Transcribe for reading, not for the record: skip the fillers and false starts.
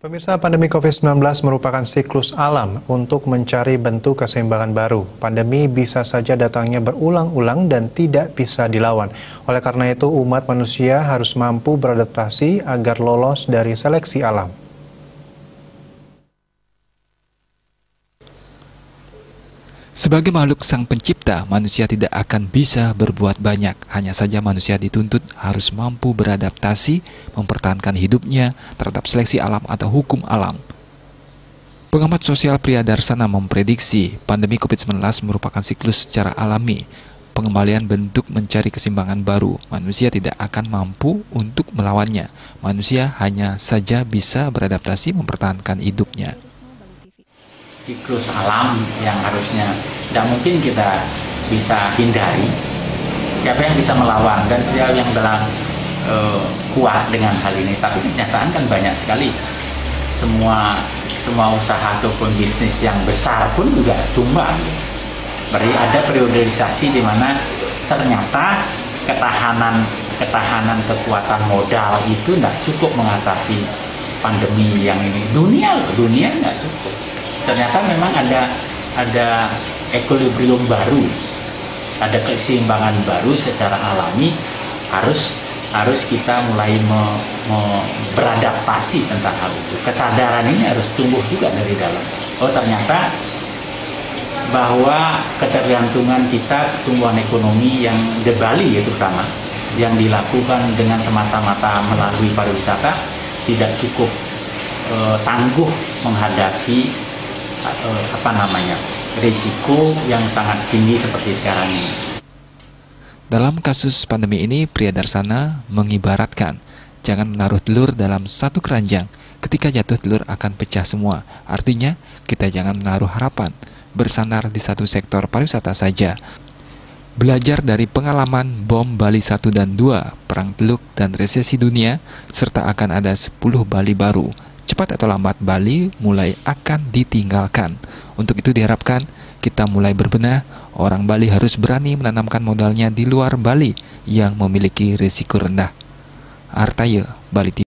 Pemirsa, pandemi COVID-19 merupakan siklus alam untuk mencari bentuk keseimbangan baru. Pandemi bisa saja datangnya berulang-ulang dan tidak bisa dilawan. Oleh karena itu, umat manusia harus mampu beradaptasi agar lolos dari seleksi alam. Sebagai makhluk sang pencipta, manusia tidak akan bisa berbuat banyak. Hanya saja manusia dituntut harus mampu beradaptasi, mempertahankan hidupnya terhadap seleksi alam atau hukum alam. Pengamat sosial Priyadarsana memprediksi pandemi COVID-19 merupakan siklus secara alami. Pengembalian bentuk mencari keseimbangan baru. Manusia tidak akan mampu untuk melawannya. Manusia hanya saja bisa beradaptasi, mempertahankan hidupnya. Siklus alam yang harusnya tidak mungkin kita bisa hindari. Siapa yang bisa melawan dan siapa yang telah kuat dengan hal ini. Tapi kenyataan kan banyak sekali. Semua usaha ataupun bisnis yang besar pun juga tumbang. Berarti ada periodisasi di mana ternyata ketahanan kekuatan modal itu tidak cukup mengatasi pandemi yang ini. Dunia nggak cukup. Ternyata memang ada equilibrium baru, ada keseimbangan baru secara alami, harus kita mulai beradaptasi tentang hal itu. Kesadaran ini harus tumbuh juga dari dalam. Oh, ternyata bahwa ketergantungan kita pertumbuhan ekonomi yang di Bali ya terutama, yang dilakukan dengan semata-mata melalui pariwisata tidak cukup tangguh menghadapi risiko yang sangat tinggi seperti sekarang ini. Dalam kasus pandemi ini, Priyadarsana mengibaratkan jangan menaruh telur dalam satu keranjang. Ketika jatuh telur akan pecah semua. Artinya, kita jangan menaruh harapan bersandar di satu sektor pariwisata saja. Belajar dari pengalaman bom Bali 1 dan 2, perang teluk dan resesi dunia, serta akan ada 10 Bali baru. Cepat atau lambat Bali mulai akan ditinggalkan. Untuk itu diharapkan kita mulai berbenah. Orang Bali harus berani menanamkan modalnya di luar Bali yang memiliki risiko rendah. Artaye, Bali TV.